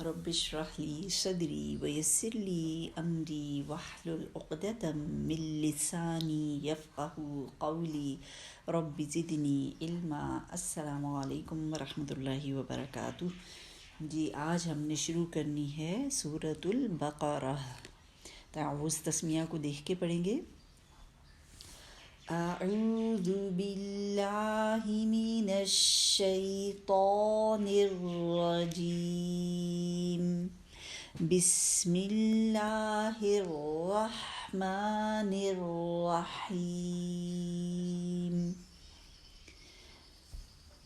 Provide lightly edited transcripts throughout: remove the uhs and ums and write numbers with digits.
رب اشرح لی صدری ویسر لی امری واحلل عقدۃ من لسانی یفقهوا قولی رب زدنی علما۔ السلام علیکم ورحمۃ اللہ وبرکاتہ۔ جی آج ہم نے شروع کرنی ہے سورۃ البقرہ۔ تعوذ تسمیہ کو دیکھ کے پڑھیں گے۔ اعوذ باللہ من الشیطان الرجیم، بسم اللہ الرحمن الرحیم۔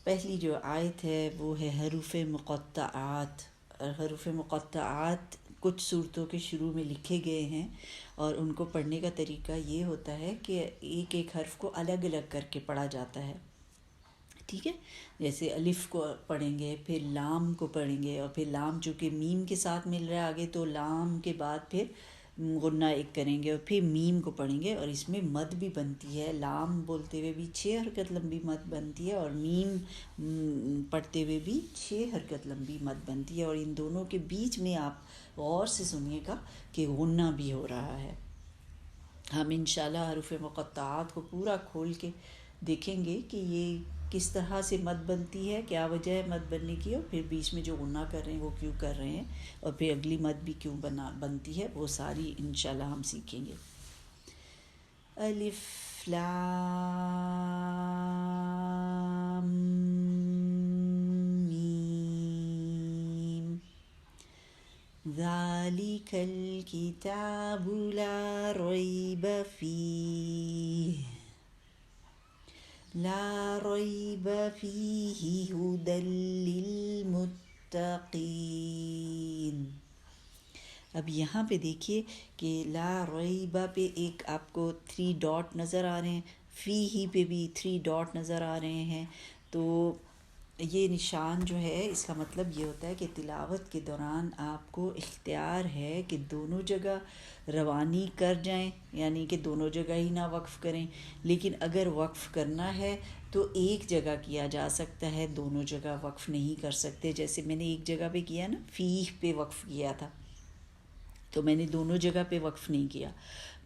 پہلی جو آیت ہے وہ ہے حروف مقطعات۔ حروف مقطعات کچھ صورتوں کے شروع میں لکھے گئے ہیں، اور ان کو پڑھنے کا طریقہ یہ ہوتا ہے کہ ایک ایک حرف کو الگ الگ کر کے پڑھا جاتا ہے، ٹھیک ہے۔ جیسے الف کو پڑھیں گے، پھر لام کو پڑھیں گے، اور پھر لام چونکہ میم کے ساتھ مل رہا ہے آگے، تو لام کے بعد پھر غنہ ایک کریں گے، اور پھر میم کو پڑھیں گے، اور اس میں مد بھی بنتی ہے۔ لام بولتے ہوئے بھی 6 حرکت لمبی مد بنتی ہے، اور میم پڑھتے ہوئے بھی 6 حرکت لمبی مد بنتی ہے، اور ان دونوں کے بیچ میں آپ غور سے سنیے گا کہ غنہ بھی ہو رہا ہے۔ ہم انشاءاللہ حروف مقطعات کو پورا کھول کے دیکھیں گے کہ یہ کس طرح سے مد بنتی ہے، کیا وجہ ہے مد بننے کی، اور پھر بیچ میں جو غنہ کر رہے ہیں وہ کیوں کر رہے ہیں، اور پھر اگلی مد بھی کیوں بنتی ہے، وہ ساری انشاءاللہ ہم سیکھیں گے۔ الف لام میم، ذالک الکتاب لا ریب فیہ، لا ریب فیہ ھدی للمتقین۔ اب یہاں پہ دیکھیے کہ لا ریب پہ ایک آپ کو 3 ڈاٹ نظر آ رہے ہیں، فیہ پہ بھی 3 ڈاٹ نظر آ رہے ہیں۔ تو یہ نشان جو ہے اس کا مطلب یہ ہوتا ہے کہ تلاوت کے دوران آپ کو اختیار ہے کہ دونوں جگہ روانی کر جائیں، یعنی کہ دونوں جگہ ہی نہ وقف کریں، لیکن اگر وقف کرنا ہے تو ایک جگہ کیا جا سکتا ہے، دونوں جگہ وقف نہیں کر سکتے۔ جیسے میں نے ایک جگہ پہ کیا نا، فیہ پہ وقف کیا تھا، تو میں نے دونوں جگہ پہ وقف نہیں کیا۔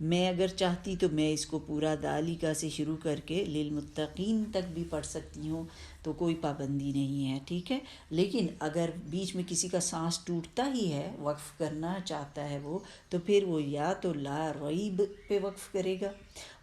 میں اگر چاہتی تو میں اس کو پورا دالکا سے شروع کر کے للمتقین تک بھی پڑھ سکتی ہوں، تو کوئی پابندی نہیں ہے، ٹھیک ہے۔ لیکن اگر بیچ میں کسی کا سانس ٹوٹتا ہی ہے، وقف کرنا چاہتا ہے وہ، تو پھر وہ یا تو لا ریب پہ وقف کرے گا،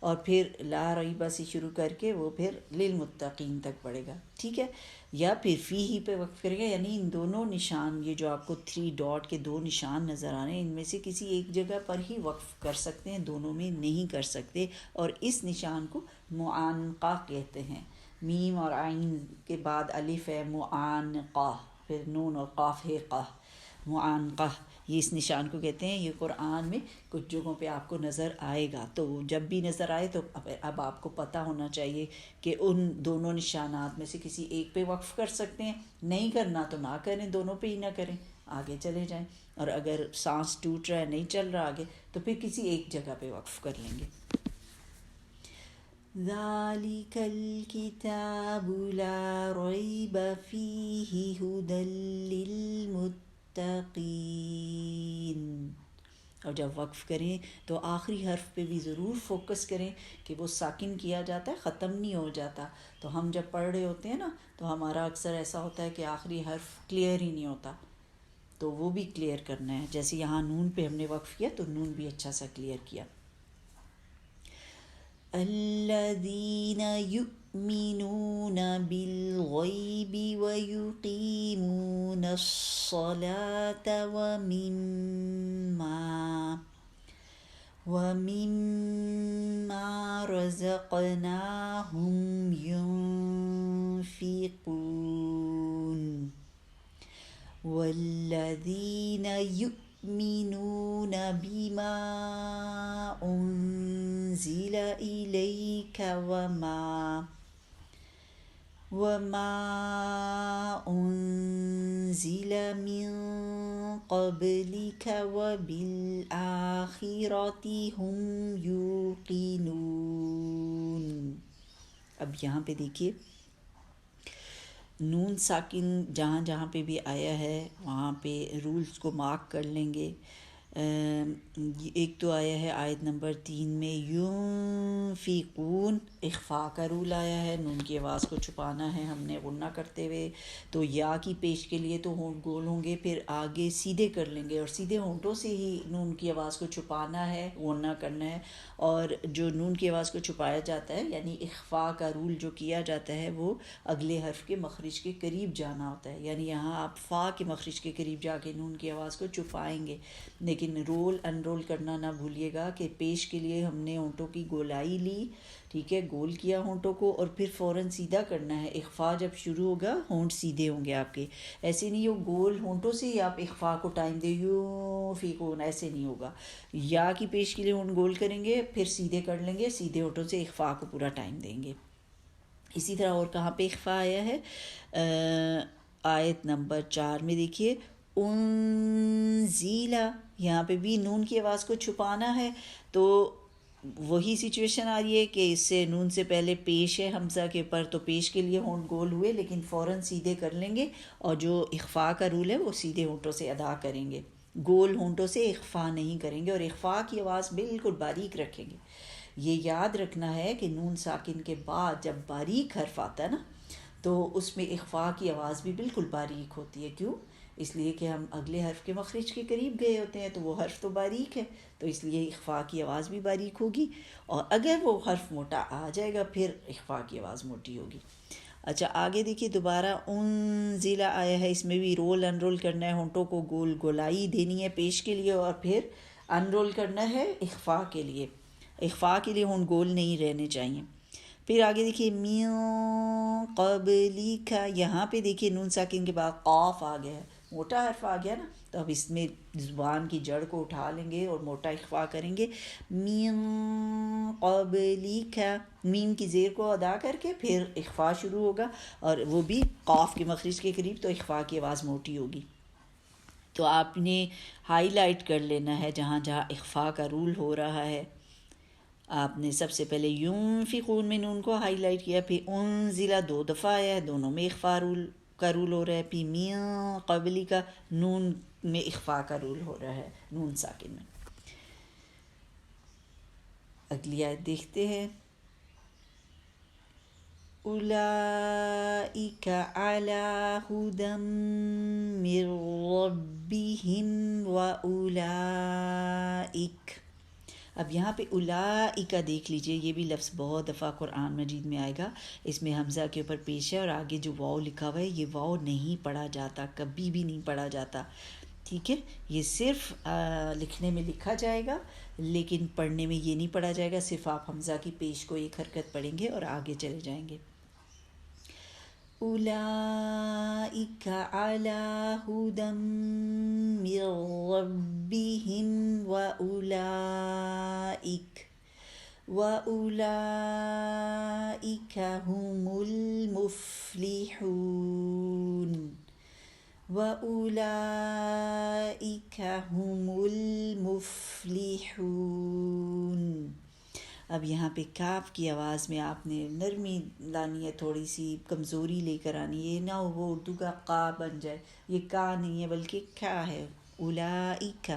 اور پھر لا ریبہ سے شروع کر کے وہ پھر للمتقین تک پڑھے گا، ٹھیک ہے، یا پھر فیہ پہ وقف کرے گا۔ یعنی ان دونوں نشان، یہ جو آپ کو 3 ڈاٹ کے 2 نشان نظر آ رہے ہیں، ان میں سے کسی ایک جگہ پر ہی وقف کر سکتے ہیں، دونوں میں نہیں کر سکتے، اور اس نشان کو معانقہ کہتے ہیں۔ میم اور عین کے بعد الف ہے، معانقہ، پھر نون اور قاف ہے قہ، معانقہ، یہ اس نشان کو کہتے ہیں۔ یہ قرآن میں کچھ جگہوں پہ آپ کو نظر آئے گا، تو جب بھی نظر آئے تو اب آپ کو پتہ ہونا چاہیے کہ ان دونوں نشانات میں سے کسی ایک پہ وقف کر سکتے ہیں، نہیں کرنا تو نہ کریں، دونوں پہ ہی نہ کریں، آگے چلے جائیں، اور اگر سانس ٹوٹ رہا ہے، نہیں چل رہا آگے، تو پھر کسی ایک جگہ پہ وقف کر لیں گے۔ ذالک الکتاب لا ریب فیہ ھدی للمتقین۔ اور جب وقف کریں تو آخری حرف پہ بھی ضرور فوکس کریں کہ وہ ساکن کیا جاتا ہے، ختم نہیں ہو جاتا۔ تو ہم جب پڑھ رہے ہوتے ہیں نا، تو ہمارا اکثر ایسا ہوتا ہے کہ آخری حرف کلیئر ہی نہیں ہوتا، تو وہ بھی کلیئر کرنا ہے۔ جیسے یہاں نون پہ ہم نے وقف کیا تو نون بھی اچھا سا کلیئر کیا۔ الذین یؤمنون بالغیب ویقیمون الصلاة ومما رزقناہم ينفقون، والذین یؤمنون بما انزل الیک وما انزل من قبلک وبالآخرۃ هم یوقنون۔ اب یہاں پہ دیکھیے نون ساکن جہاں جہاں پہ بھی آیا ہے وہاں پہ رولز کو مارک کر لیں گے. ایک تو آیا ہے آیت نمبر 3 میں ینفقون، اخفاء کا رول آیا ہے، نون کی آواز کو چھپانا ہے ہم نے غنہ کرتے ہوئے، تو یا کی پیش کے لیے تو ہونٹ گول ہوں گے، پھر آگے سیدھے کر لیں گے اور سیدھے ہونٹوں سے ہی نون کی آواز کو چھپانا ہے، غنہ کرنا ہے. اور جو نون کی آواز کو چھپایا جاتا ہے یعنی اخفاء کا رول جو کیا جاتا ہے وہ اگلے حرف کے مخرج کے قریب جانا ہوتا ہے، یعنی یہاں آپ فا کے مخرج کے قریب جا کے نون کی آواز کو چھپائیں گے. لیکن رول انرول کرنا نہ بھولیے گا کہ پیش کے لیے ہم نے ہونٹوں کی گولائی لی، ٹھیک ہے، گول کیا ہونٹوں کو اور پھر فوراً سیدھا کرنا ہے. اخفاء جب شروع ہوگا ہونٹ سیدھے ہوں گے آپ کے، ایسے نہیں ہو گول ہونٹوں سے ہی آپ اخفاء کو ٹائم دے یوں فیقون، ایسے نہیں ہوگا. یا کی پیش کے لیے ہونٹ گول کریں گے، پھر سیدھے کر لیں گے، سیدھے ہونٹوں سے اخفاء کو پورا ٹائم دیں گے. اسی طرح اور کہاں پہ اخفاء آیا ہے؟ آیت نمبر 4 میں دیکھیے انزیلا، یہاں پہ بھی نون کی آواز کو چھپانا ہے، تو وہی سچویشن آ رہی ہے کہ اس سے نون سے پہلے پیش ہے حمزہ کے پر، تو پیش کے لیے ہونٹ گول ہوئے لیکن فوراً سیدھے کر لیں گے، اور جو اخفاء کا رول ہے وہ سیدھے ہونٹوں سے ادا کریں گے، گول ہونٹوں سے اخفاء نہیں کریں گے، اور اخفاء کی آواز بالکل باریک رکھیں گے. یہ یاد رکھنا ہے کہ نون ساکن کے بعد جب باریک حرف آتا ہے نا تو اس میں اخفاء کی آواز بھی بالکل باریک ہوتی ہے. کیوں؟ اس لیے کہ ہم اگلے حرف کے مخرج کے قریب گئے ہوتے ہیں، تو وہ حرف تو باریک ہے، تو اس لیے اخفاء کی آواز بھی باریک ہوگی، اور اگر وہ حرف موٹا آ جائے گا پھر اخفاء کی آواز موٹی ہوگی. اچھا آگے دیکھیے دوبارہ انزلہ آیا ہے، اس میں بھی رول انرول کرنا ہے، ہونٹوں کو گول گولائی دینی ہے پیش کے لیے اور پھر انرول کرنا ہے اخفاء کے لیے. اخفاء کے لیے ہونٹ گول نہیں رہنے چاہیے. پھر آگے دیکھیے من قبلی کا، یہاں پہ دیکھیے نون ساکن کے بعد قاف آ گیا ہے، موٹا حرف آ گیا نا، تو اب اس میں زبان کی جڑ کو اٹھا لیں گے اور موٹا اخفاء کریں گے. من قبلی کا، میم کی زیر کو ادا کر کے پھر اخفاء شروع ہوگا، اور وہ بھی قاف کے مخرج کے قریب، تو اخفاء کی آواز موٹی ہوگی. تو آپ نے ہائی لائٹ کر لینا ہے جہاں جہاں اخفاء کا رول ہو رہا ہے. آپ نے سب سے پہلے ینفقون میں نون کو ہائی لائٹ کیا، پھر انزلہ 2 دفعہ آیا ہے، دونوں میں اخفاء کا رول ہو رہا ہے، پھر من قبلی کا نون میں اخفاء کا رول ہو رہا ہے نون ساکن میں. اگلی آیت دیکھتے ہیں. اولئک علی ھدی من ربہم واولئک. اب یہاں پہ اولئک دیکھ لیجئے، یہ بھی لفظ بہت دفعہ قرآن مجید میں آئے گا، اس میں حمزہ کے اوپر پیش ہے اور آگے جو واو لکھا ہوا ہے یہ واو نہیں پڑھا جاتا، کبھی بھی نہیں پڑھا جاتا، ٹھیک ہے، یہ صرف لکھنے میں لکھا جائے گا لیکن پڑھنے میں یہ نہیں پڑھا جائے گا، صرف آپ حمزہ کی پیش کو ایک حرکت پڑھیں گے اور آگے چلے جائیں گے. اولئک علی ھدی من ربہم واولئک هم المفلحون. واولئک هم المفلحون. اب یہاں پہ کاف کی آواز میں آپ نے نرمی لانی ہے، تھوڑی سی کمزوری لے کر آنی ہے، یہ نہ وہ اردو کا قا بن جائے، یہ کا نہیں ہے بلکہ کھا ہے. اولئک،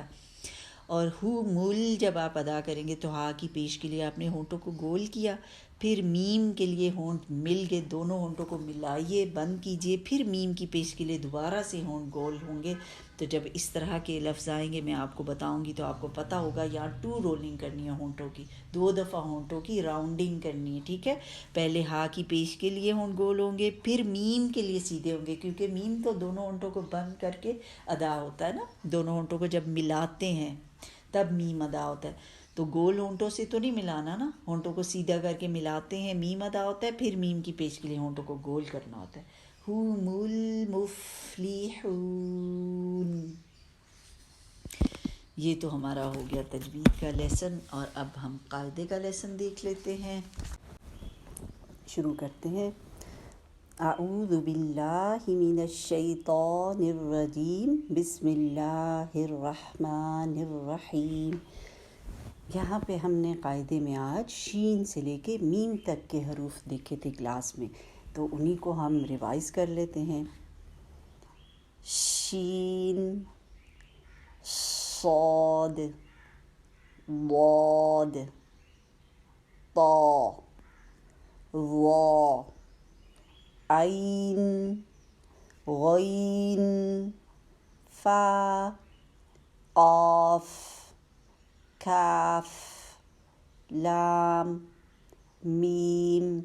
اور ہو مل جب آپ ادا کریں گے تو ہا کی پیش کے لیے آپ نے ہونٹوں کو گول کیا، پھر میم کے لیے ہونٹ مل کے دونوں ہونٹوں کو ملائیے، بند کیجئے، پھر میم کی پیش کے لیے دوبارہ سے ہونٹ گول ہوں گے. تو جب اس طرح کے لفظ آئیں گے میں آپ کو بتاؤں گی تو آپ کو پتہ ہوگا یہاں 2 رولنگ کرنی ہے ہونٹوں کی، 2 دفعہ ہونٹوں کی راؤنڈنگ کرنی ہے، ٹھیک ہے. پہلے ہا کی پیش کے لیے ہونٹ گول ہوں گے، پھر میم کے لیے سیدھے ہوں گے، کیونکہ میم تو دونوں ہونٹوں کو بند کر کے ادا ہوتا ہے نا، دونوں ہونٹوں کو جب ملاتے ہیں تب میم ادا ہوتا ہے. تو گول ہونٹوں سے تو نہیں ملانا نا، ہونٹوں کو سیدھا کر کے ملاتے ہیں، میم ادا ہوتا ہے، پھر میم کی پیش کے لیے ہونٹوں کو گول کرنا ہوتا ہے. هم المفلحون. یہ تو ہمارا ہو گیا تجوید کا لیسن، اور اب ہم قاعدے کا لیسن دیکھ لیتے ہیں. شروع کرتے ہیں. اعوذ باللہ من الشیطان الرجیم، بسم اللہ الرحمن الرحیم. یہاں پہ ہم نے قاعدے میں آج شین سے لے کے میم تک کے حروف دیکھے تھے کلاس میں. تو انہی کو ہم ریوائز کر لیتے ہیں. شین، صاد، ضاد، طا، ظا، عین، غین، فا، قاف، کاف، لام، میم.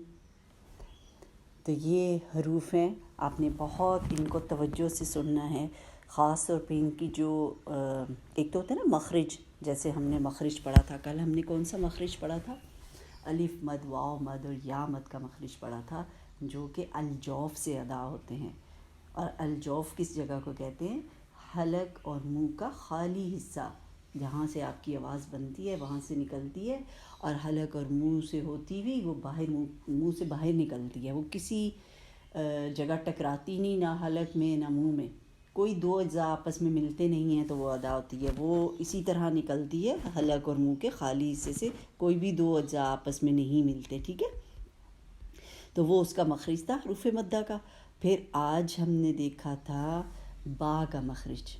تو یہ حروف ہیں، آپ نے بہت ان کو توجہ سے سننا ہے، خاص طور پہ ان کی جو ایک تو ہوتا ہے نا مخرج، جیسے ہم نے مخرج پڑھا تھا کل. ہم نے کون سا مخرج پڑھا تھا؟ الف مد، واو مد اور یا مد کا مخرج پڑھا تھا، جو کہ الجوف سے ادا ہوتے ہیں. اور الجوف کس جگہ کو کہتے ہیں؟ حلق اور منہ کا خالی حصہ، جہاں سے آپ کی آواز بنتی ہے وہاں سے نکلتی ہے، اور حلق اور منہ سے ہوتی ہوئی وہ باہر منہ سے باہر نکلتی ہے. وہ کسی جگہ ٹکراتی نہیں، نہ حلق میں نہ منہ میں، کوئی دو اجزاء آپس میں ملتے نہیں ہیں تو وہ ادا ہوتی ہے. وہ اسی طرح نکلتی ہے حلق اور منہ کے خالی حصے سے، کوئی بھی دو اجزاء آپس میں نہیں ملتے. ٹھیک ہے، تو وہ اس کا مخرج تھا حروف مدہ کا. پھر آج ہم نے دیکھا تھا با کا مخرج،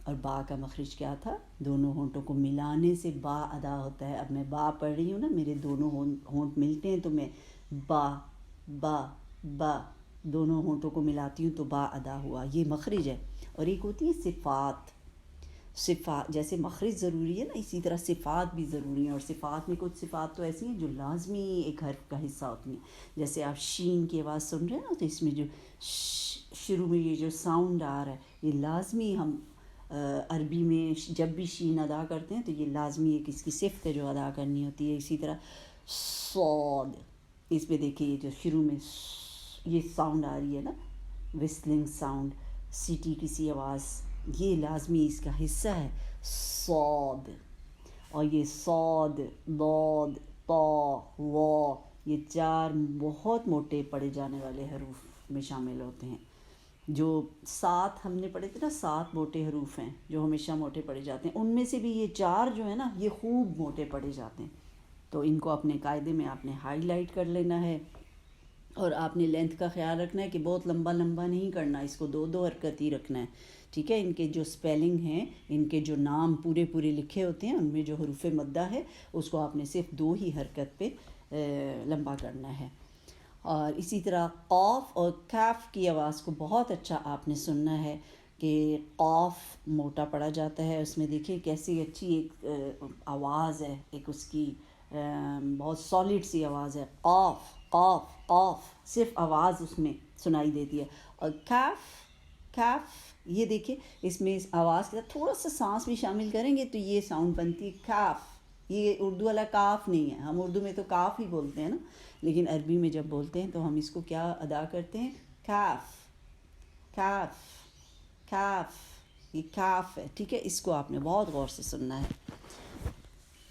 اور با کا مخرج کیا تھا؟ دونوں ہونٹوں کو ملانے سے با ادا ہوتا ہے. اب میں با پڑھ رہی ہوں نا، میرے دونوں ہونٹ ملتے ہیں تو میں با با با دونوں ہونٹوں کو ملاتی ہوں تو با ادا ہوا، یہ مخرج ہے. اور ایک ہوتی ہے صفات. صفات جیسے مخرج ضروری ہے نا، اسی طرح صفات بھی ضروری ہیں. اور صفات میں کچھ صفات تو ایسی ہیں جو لازمی ایک حرف کا حصہ ہوتی ہیں. جیسے آپ شین کی آواز سن رہے ہیں نا، تو اس میں جو شروع میں یہ جو ساؤنڈ آ رہا ہے، یہ لازمی ہم عربی میں جب بھی شین ادا کرتے ہیں تو یہ لازمی ایک اس کی صفت ہے جو ادا کرنی ہوتی ہے. اسی طرح صاد، اس پہ دیکھیں یہ جو شروع میں یہ ساؤنڈ آ رہی ہے نا، وسلنگ ساؤنڈ، سیٹی کسی آواز، یہ لازمی اس کا حصہ ہے صاد. اور یہ صاد، ضاد، طا، وا، یہ چار بہت موٹے پڑھے جانے والے حروف میں شامل ہوتے ہیں. جو 7 ہم نے پڑھے تھے نا، 7 موٹے حروف ہیں جو ہمیشہ موٹے پڑھے جاتے ہیں، ان میں سے بھی یہ 4 جو ہیں نا یہ خوب موٹے پڑھے جاتے ہیں. تو ان کو اپنے قاعدے میں آپ نے ہائی لائٹ کر لینا ہے. اور آپ نے لینتھ کا خیال رکھنا ہے کہ بہت لمبا لمبا نہیں کرنا، اس کو 2 حرکت ہی رکھنا ہے. ٹھیک ہے، ان کے جو سپیلنگ ہیں، ان کے جو نام پورے پورے لکھے ہوتے ہیں، ان میں جو حروف مدہ ہے اس کو آپ نے صرف 2 ہی حرکت پہ لمبا کرنا ہے. اور اسی طرح قاف اور کاف کی آواز کو بہت اچھا آپ نے سننا ہے کہ قاف موٹا پڑا جاتا ہے. اس میں دیکھیں کیسی اچھی ایک آواز ہے، ایک اس کی بہت سالڈ سی آواز ہے. قاف قاف قاف، صرف آواز اس میں سنائی دیتی ہے. اور کاف کاف، یہ دیکھیں اس میں اس آواز کے ساتھ تھوڑا سا سانس بھی شامل کریں گے تو یہ ساؤنڈ بنتی ہے کاف. یہ اردو والا کاف نہیں ہے، ہم اردو میں تو کاف ہی بولتے ہیں نا، لیکن عربی میں جب بولتے ہیں تو ہم اس کو کیا ادا کرتے ہیں؟ کاف کاف کاف، یہ کاف ہے. ٹھیک ہے، اس کو آپ نے بہت غور سے سننا ہے.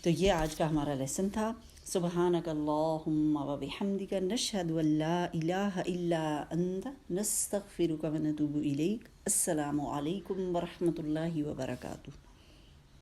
تو یہ آج کا ہمارا لیسن تھا. سبحانک اللہم و بحمدک، نشہد ان لا الہ الا انت، نستغفرک و نتوب الیک. السلام علیکم ورحمۃ اللہ وبرکاتہ.